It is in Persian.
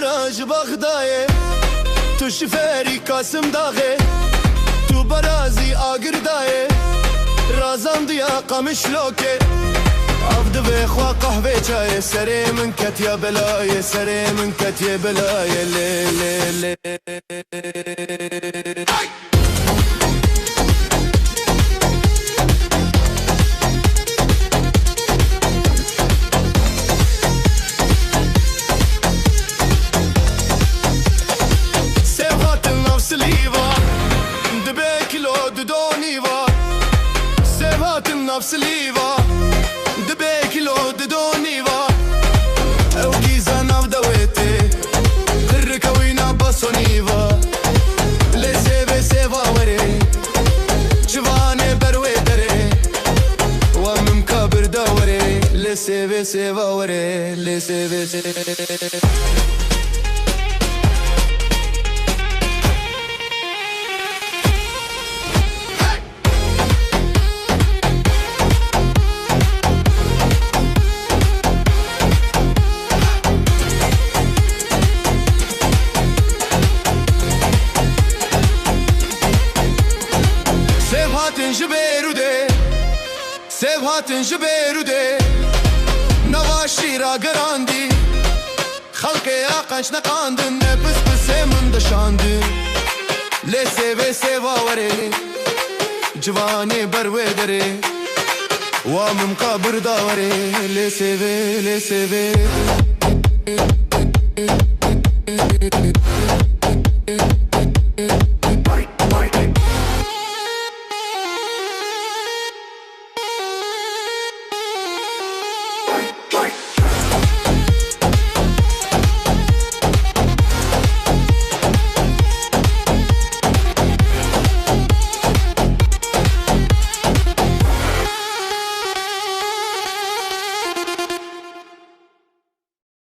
براج بغدایه تو شفری کاسم داغه تو برازی آگردایه رازم دیا قمش لوکه عبد بخوا قهوه چای سره من کتیا بلای سره من کتیا بلای لی لی لی نفس ليفا دبي كيلو دونيفا او جيزا ناف دويتي الركوينا باسونيفا لي سيفي سيفا وري جواني بروي دري ومم كابر دوري لي سيفي سيفا وري لي سيفي سيفا سيفهاتن جبيرودي نواشي را قراندي خلقي اقنش نقاندن بس بس من دشاندن لي سيفي سيفا وري جواني بروي دري وامم قابر داوري لي سيفي لي سيفي